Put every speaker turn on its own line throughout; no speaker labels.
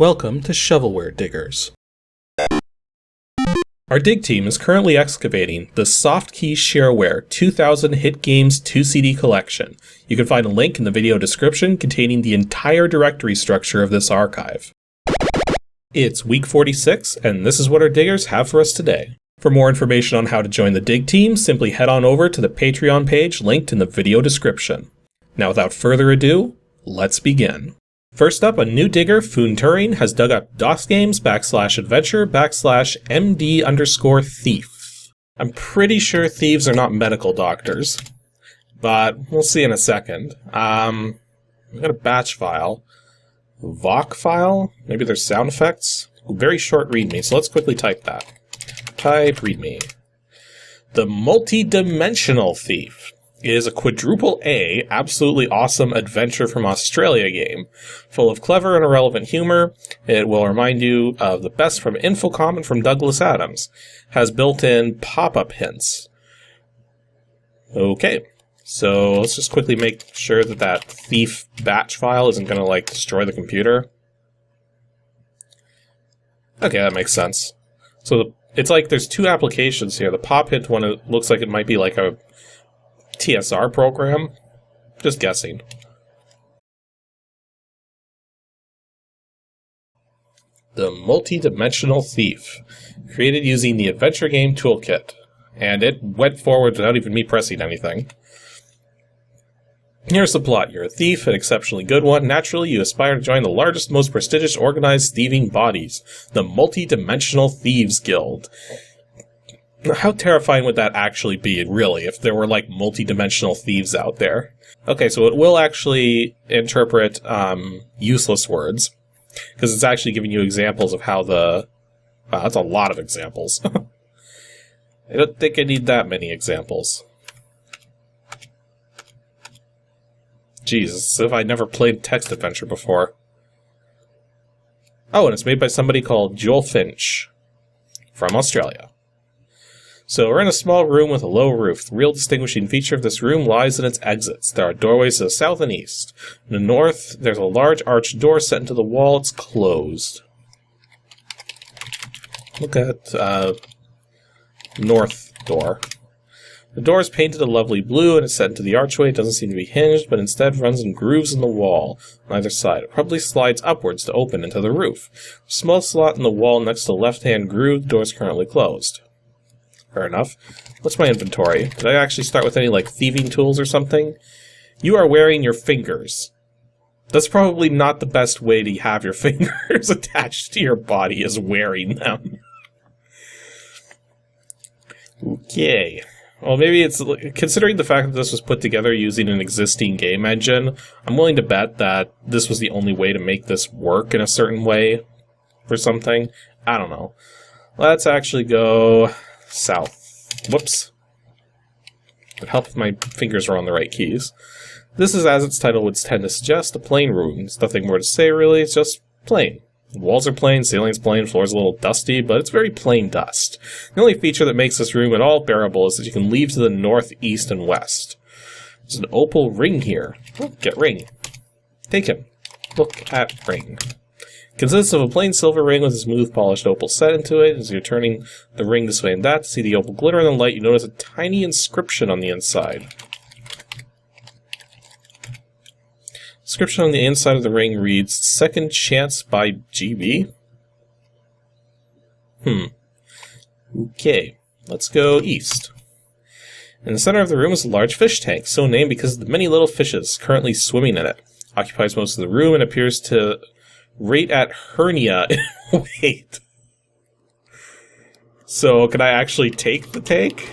Welcome to Shovelware Diggers. Our dig team is currently excavating the Softkey Shareware 2000 Hit Games 2 CD collection. You can find a link in the video description containing the entire directory structure of this archive. It's week 46, and this is what our diggers have for us today. For more information on how to join the dig team, simply head on over to the Patreon page linked in the video description. Now without further ado, let's begin. First up, a new digger, Foon Turing, has dug up DOSGAMES /adventure /MD_thief. I'm pretty sure thieves are not medical doctors, but we'll see in a second. We've got a batch file. VOC file? Maybe there's sound effects? Very short readme, so let's quickly type that. Type readme. The Multi-Dimensional Thief is a quadruple A, absolutely awesome adventure from Australia game. Full of clever and irrelevant humor, it will remind you of the best from Infocom and from Douglas Adams. Has built-in pop-up hints. Okay, so let's just quickly make sure that that thief batch file isn't going to, like, destroy the computer. Okay, that makes sense. So it's like there's two applications here. The pop hint one, it looks like it might be like a TSR program? Just guessing. The Multi-Dimensional Thief. Created using the Adventure Game Toolkit. And it went forward without even me pressing anything. Here's the plot. You're a thief, an exceptionally good one. Naturally, you aspire to join the largest, most prestigious organized thieving bodies, the Multi-Dimensional Thieves Guild. How terrifying would that actually be, really, if there were, like, multi-dimensional thieves out there? Okay, so it will actually interpret useless words, because it's actually giving you examples of how the... Wow, that's a lot of examples. I don't think I need that many examples. Jesus, as if I never played text adventure before. Oh, and it's made by somebody called Joel Finch, from Australia. So we're in a small room with a low roof. The real distinguishing feature of this room lies in its exits. There are doorways to the south and east. In the north, there's a large arched door set into the wall. It's closed. Look at north door. The door is painted a lovely blue and is set into the archway. It doesn't seem to be hinged, but instead runs in grooves in the wall on either side. It probably slides upwards to open into the roof. A small slot in the wall next to the left-hand groove. The door is currently closed. Fair enough. What's my inventory? Did I actually start with any, like, thieving tools or something? You are wearing your fingers. That's probably not the best way to have your fingers attached to your body, is wearing them. Okay. Well, maybe it's... Considering the fact that this was put together using an existing game engine, I'm willing to bet that this was the only way to make this work in a certain way or something. I don't know. Let's actually go... south. Whoops. It would help if my fingers were on the right keys. This is, as its title would tend to suggest, a plain room. There's nothing more to say, really. It's just plain. The walls are plain, ceiling's plain, floor's a little dusty, but it's very plain dust. The only feature that makes this room at all bearable is that you can leave to the north, east, and west. There's an opal ring here. Oh, get ring. Take him. Look at ring. Consists of a plain silver ring with a smooth polished opal set into it. As you're turning the ring this way and that to see the opal glitter in the light, you notice a tiny inscription on the inside. The inscription on the inside of the ring reads, Second Chance by GB? Okay, let's go east. In the center of the room is a large fish tank, so named because of the many little fishes currently swimming in it. Occupies most of the room and appears to rate at hernia in weight. So, can I actually take the tank?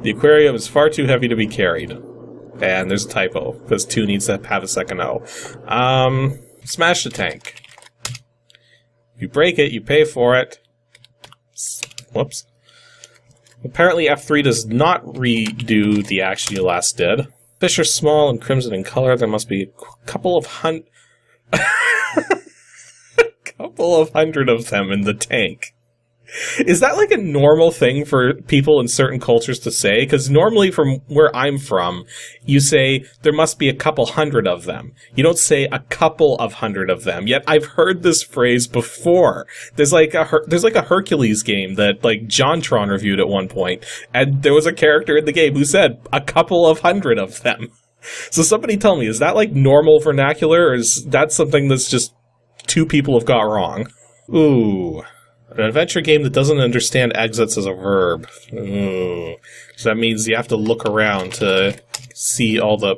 The aquarium is far too heavy to be carried. And there's a typo, because 2 needs to have a second O. Smash the tank. If you break it, you pay for it. Whoops. Apparently F3 does not redo the action you last did. Fish are small and crimson in color. There must be a couple of hundred of them in the tank. Is that like a normal thing for people in certain cultures to say? Because normally from where I'm from, you say there must be a couple hundred of them. You don't say a couple of hundred of them. Yet I've heard this phrase before. There's like a Hercules game that like JonTron reviewed at one point, and there was a character in the game who said a couple of hundred of them. So somebody tell me, is that like normal vernacular, or is that something that's just two people have got wrong? Ooh. An adventure game that doesn't understand exits as a verb. Ooh. So that means you have to look around to see all the...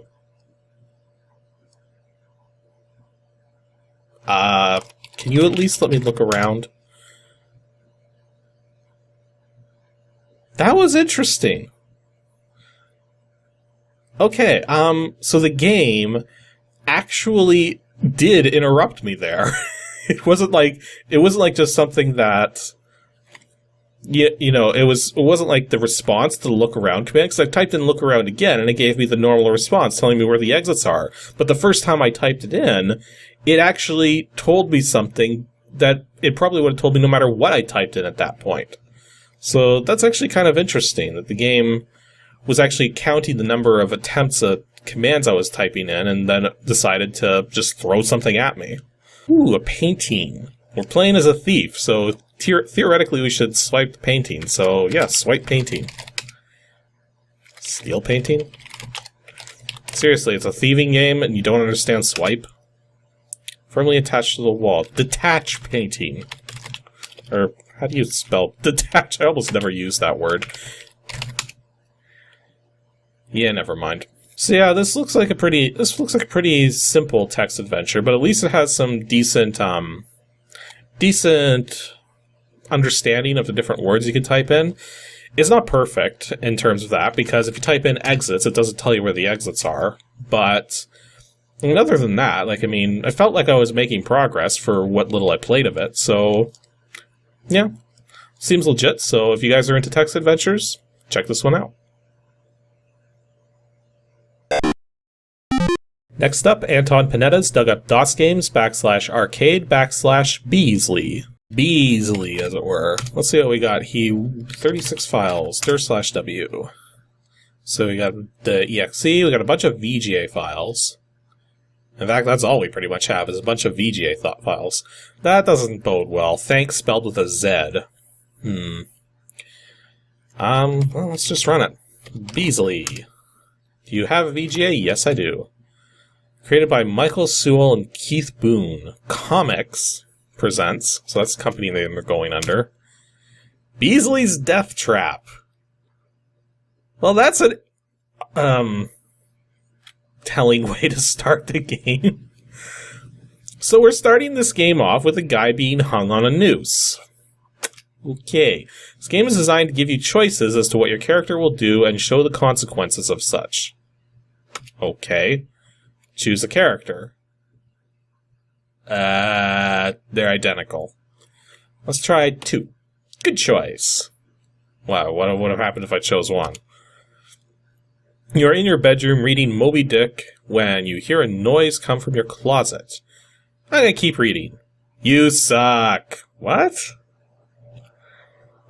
can you at least let me look around? That was interesting. Okay, so the game actually did interrupt me there. It wasn't like just something that, you know, it wasn't like the response to the look around command, because I typed in look around again, and it gave me the normal response telling me where the exits are. But the first time I typed it in, it actually told me something that it probably would have told me no matter what I typed in at that point. So that's actually kind of interesting, that the game was actually counting the number of attempts at commands I was typing in, and then decided to just throw something at me. Ooh, a painting. We're playing as a thief, so theoretically we should swipe the painting. So, yeah, swipe painting. Steal painting? Seriously, it's a thieving game and you don't understand swipe? Firmly attached to the wall. Detach painting. Or, how do you spell detach? I almost never use that word. Yeah, never mind. So yeah, this looks like a pretty simple text adventure, but at least it has some decent understanding of the different words you can type in. It's not perfect in terms of that, because if you type in exits, it doesn't tell you where the exits are. But I mean, other than that, like, I mean, I felt like I was making progress for what little I played of it. So yeah, seems legit. So if you guys are into text adventures, check this one out. Next up, Anton Panetta's dug up DOSGAMES /arcade /Beasley. Beasley, as it were. Let's see what we got here. 36 files, dir/w. So we got the exe, we got a bunch of VGA files. In fact, that's all we pretty much have, is a bunch of VGA files. That doesn't bode well. Thanks spelled with a Z. Well, let's just run it. Beasley. Do you have a VGA? Yes, I do. Created by Michael Sewell and Keith Boone. Comics presents, so that's the company name they're going under. Beasley's Death Trap. Well, that's a telling way to start the game. So we're starting this game off with a guy being hung on a noose. Okay. This game is designed to give you choices as to what your character will do and show the consequences of such. Okay. Choose a character. They're identical. Let's try 2. Good choice. Wow, what would have happened if I chose 1? You're in your bedroom reading Moby Dick when you hear a noise come from your closet. I'm gonna keep reading. You suck. What?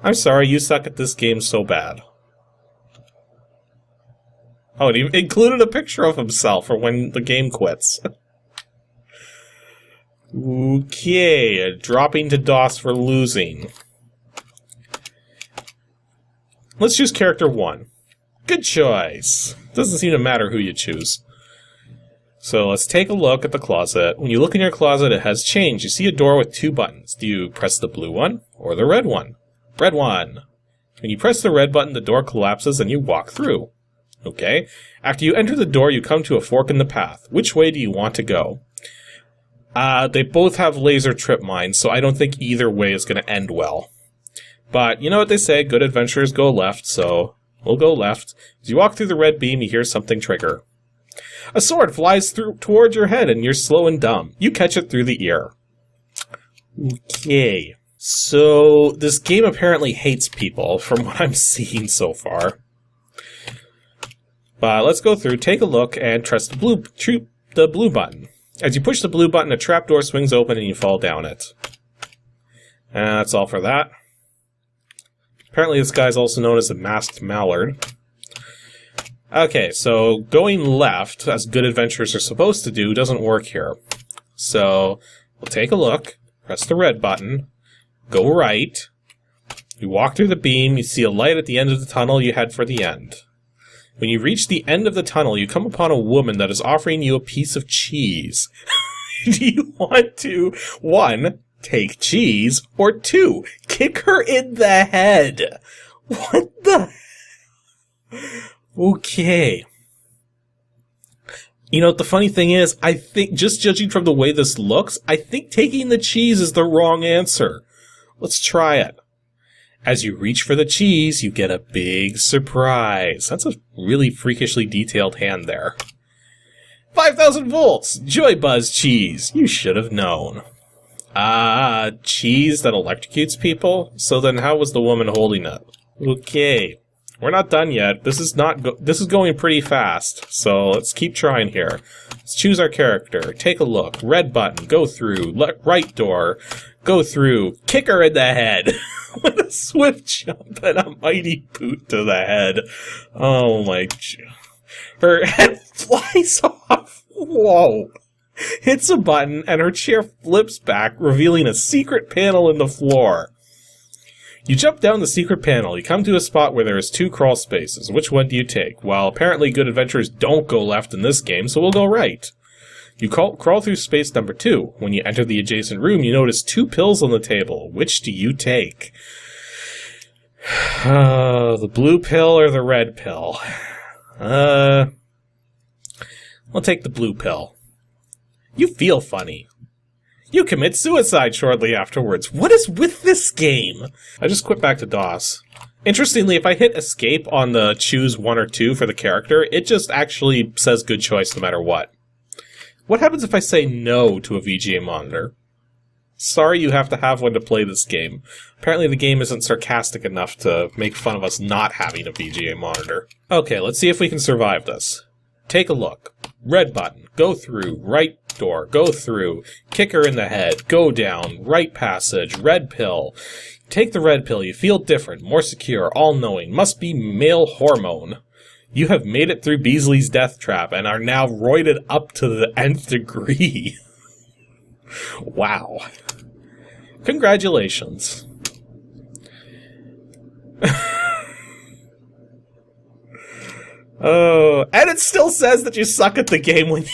I'm sorry, you suck at this game so bad. Oh, and he included a picture of himself for when the game quits. Okay, dropping to DOS for losing. Let's choose character 1. Good choice. Doesn't seem to matter who you choose. So let's take a look at the closet. When you look in your closet, it has changed. You see a door with 2 buttons. Do you press the blue one or the red one? Red one. When you press the red button, the door collapses and you walk through. Okay. After you enter the door, you come to a fork in the path. Which way do you want to go? They both have laser trip mines, so I don't think either way is going to end well. But you know what they say, good adventurers go left, so we'll go left. As you walk through the red beam, you hear something trigger. A sword flies towards your head, and you're slow and dumb. You catch it through the ear. Okay. So this game apparently hates people, from what I'm seeing so far. But let's go through, take a look, and press the blue button. As you push the blue button, a trapdoor swings open and you fall down it. And that's all for that. Apparently this guy's also known as the Masked Mallard. Okay, so going left, as good adventurers are supposed to do, doesn't work here. So, we'll take a look, press the red button, go right, you walk through the beam, you see a light at the end of the tunnel, you head for the end. When you reach the end of the tunnel, you come upon a woman that is offering you a piece of cheese. Do you want to, 1, take cheese, or 2, kick her in the head? What the... Okay. You know, the funny thing is, I think, just judging from the way this looks, I think taking the cheese is the wrong answer. Let's try it. As you reach for the cheese, you get a big surprise. That's a really freakishly detailed hand there. 5,000 volts! Joy Buzz cheese! You should have known. Cheese that electrocutes people? So then how was the woman holding it? Okay. We're not done yet. This is going pretty fast, so let's keep trying here. Let's choose our character. Take a look. Red button. Go through. Right door. Go through. Kick her in the head. With a swift jump and a mighty boot to the head. Oh my... Her head flies off. Whoa. Hits a button and her chair flips back, revealing a secret panel in the floor. You jump down the secret panel. You come to a spot where there is 2 crawl spaces. Which one do you take? Well, apparently good adventurers don't go left in this game, so we'll go right. You crawl through space number 2. When you enter the adjacent room, you notice 2 pills on the table. Which do you take? The blue pill or the red pill? We'll take the blue pill. You feel funny. You commit suicide shortly afterwards. What is with this game? I just quit back to DOS. Interestingly, if I hit escape on the choose 1 or 2 for the character, it just actually says good choice no matter what. What happens if I say no to a VGA monitor? Sorry you have to have one to play this game. Apparently the game isn't sarcastic enough to make fun of us not having a VGA monitor. Okay, let's see if we can survive this. Take a look. Red button. Go through. Right door. Go through. Kick her in the head. Go down. Right passage. Red pill. Take the red pill. You feel different, more secure, all-knowing. Must be male hormone. You have made it through Beasley's death trap and are now roided up to the nth degree. Wow. Congratulations. Oh, and it still says that you suck at the game when you...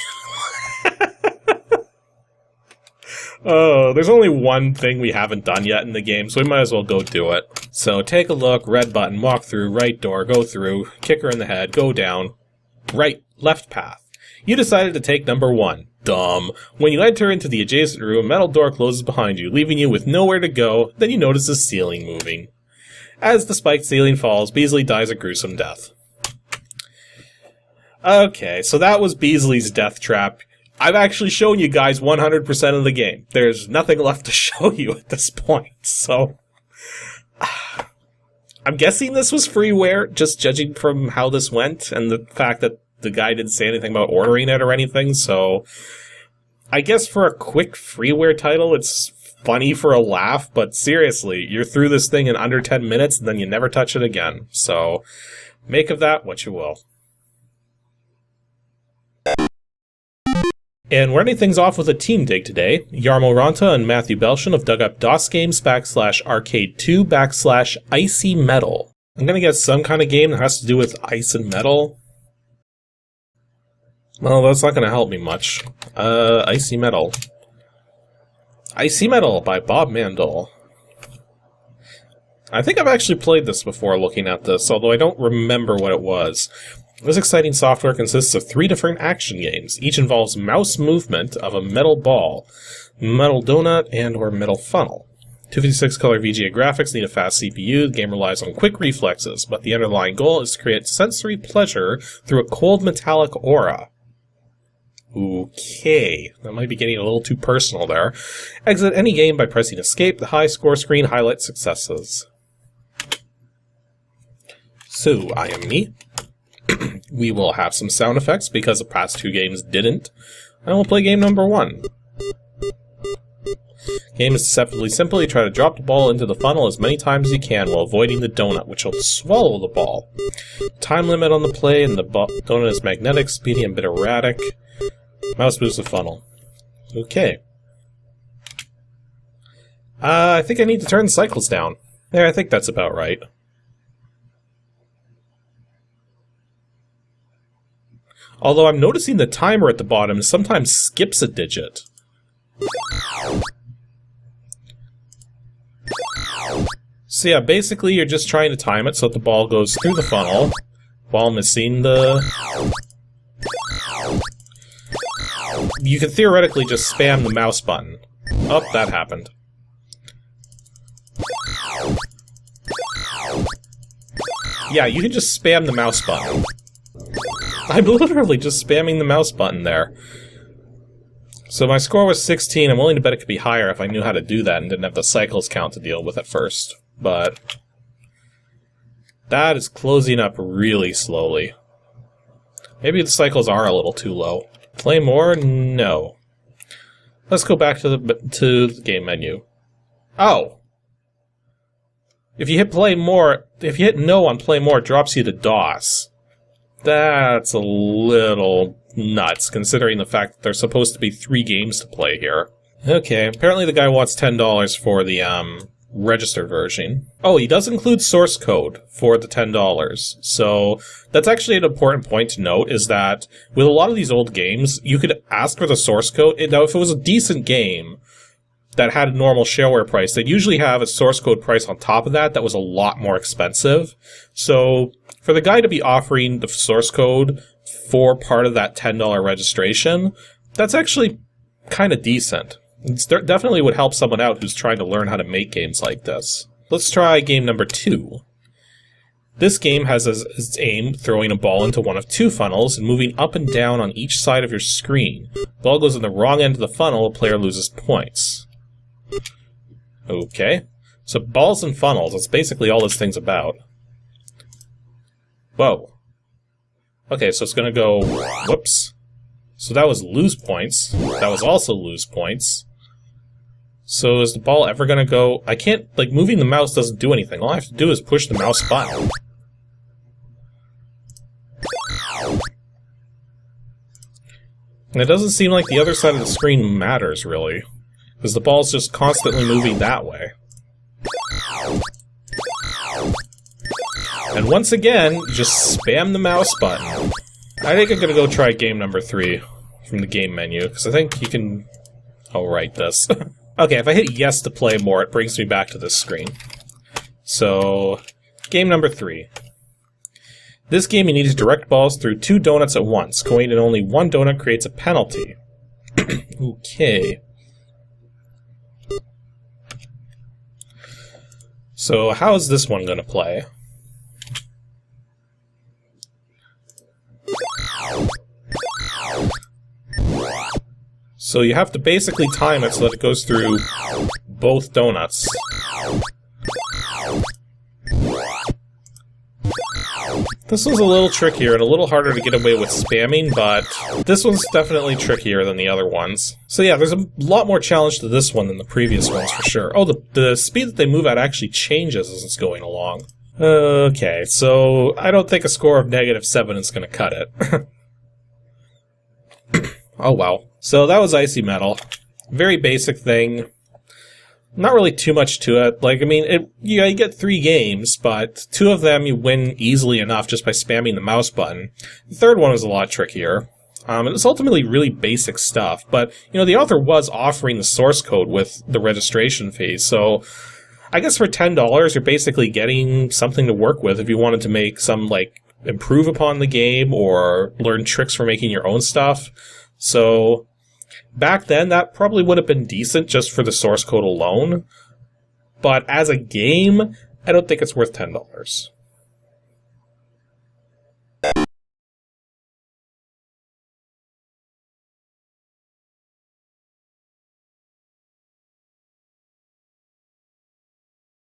Oh, there's only one thing we haven't done yet in the game, so we might as well go do it. So take a look, red button, walk through, right door, go through, kick her in the head, go down, right, left path. You decided to take number 1. Dumb. When you enter into the adjacent room, a metal door closes behind you, leaving you with nowhere to go. Then you notice the ceiling moving. As the spiked ceiling falls, Beasley dies a gruesome death. Okay, so that was Beasley's death trap. I've actually shown you guys 100% of the game. There's nothing left to show you at this point, so... I'm guessing this was freeware, just judging from how this went, and the fact that the guy didn't say anything about ordering it or anything, so... I guess for a quick freeware title, it's funny for a laugh, but seriously, you're through this thing in under 10 minutes, and then you never touch it again. So, make of that what you will. And we're ending things off with a team dig today. Jarmo Ranta and Matthew Belsham have dug up DOSGAMES /Arcade2 /ICYMETAL. I'm gonna get some kind of game that has to do with ice and metal. Well, that's not gonna help me much. ICYMETAL. ICYMETAL by Bob Mandel. I think I've actually played this before looking at this, although I don't remember what it was. This exciting software consists of 3 different action games. Each involves mouse movement of a metal ball, metal donut, and or metal funnel. 256 color VGA graphics need a fast CPU. The game relies on quick reflexes, but the underlying goal is to create sensory pleasure through a cold metallic aura. Okay, that might be getting a little too personal there. Exit any game by pressing escape. The high score screen highlights successes. So, I am me. We will have some sound effects because the past 2 games didn't. And we'll play game number 1. Game is deceptively simply try to drop the ball into the funnel as many times as you can while avoiding the donut, which will swallow the ball. Time limit on the play, and the donut is magnetic, speedy, and a bit erratic. Mouse moves the funnel. Okay. I think I need to turn the cycles down. Yeah, I think that's about right. Although I'm noticing the timer at the bottom sometimes skips a digit. So yeah, basically you're just trying to time it so that the ball goes through the funnel while missing the... You could theoretically just spam the mouse button. Oh, that happened. Yeah, you can just spam the mouse button. I'm literally just spamming the mouse button there. So my score was 16. I'm willing to bet it could be higher if I knew how to do that and didn't have the cycles count to deal with at first. But that is closing up really slowly. Maybe the cycles are a little too low. Play more? No. Let's go back to the game menu. Oh! If you hit play more, if you hit no on play more, it drops you to DOS. That's a little nuts, considering the fact that there's supposed to be 3 games to play here. Okay, apparently the guy wants $10 for the, registered version. Oh, he does include source code for the $10. So, that's actually an important point to note, is that with a lot of these old games, you could ask for the source code. Now, if it was a decent game that had a normal shareware price, they'd usually have a source code price on top of that was a lot more expensive. So, for the guy to be offering the source code for part of that $10 registration, that's actually kind of decent. It definitely would help someone out who's trying to learn how to make games like this. Let's try game number 2. This game has as its aim throwing a ball into one of 2 funnels and moving up and down on each side of your screen. Ball goes in the wrong end of the funnel, a player loses points. Okay. So balls and funnels, that's basically all this thing's about. Whoa. Okay, so it's gonna go... Whoops. So that was lose points. That was also lose points. So is the ball ever gonna go... I can't... Like, moving the mouse doesn't do anything. All I have to do is push the mouse button. And it doesn't seem like the other side of the screen matters, really. Because the ball's just constantly moving that way. And once again, just spam the mouse button. I think I'm gonna go try game number 3 from the game menu, because I think you can... I'll write this. Okay, if I hit yes to play more, it brings me back to this screen. So, game number 3. This game you need to direct balls through 2 donuts at once. Going in only 1 donut creates a penalty. Okay. So, how is this one gonna play? So you have to basically time it so that it goes through both donuts. This was a little trickier and a little harder to get away with spamming, but this one's definitely trickier than the other ones. So yeah, there's a lot more challenge to this one than the previous ones for sure. Oh, the speed that they move at actually changes as it's going along. Okay, so I don't think a score of -7 is going to cut it. Oh well. So that was ICYMETAL. Very basic thing. Not really too much to it. Like, I mean, you get 3 games, but 2 of them you win easily enough just by spamming the mouse button. The third one was a lot trickier. It's ultimately really basic stuff, but, you know, the author was offering the source code with the registration fee, so I guess for $10, you're basically getting something to work with if you wanted to make some, like, improve upon the game or learn tricks for making your own stuff. So, back then, that probably would have been decent just for the source code alone. But as a game, I don't think it's worth $10.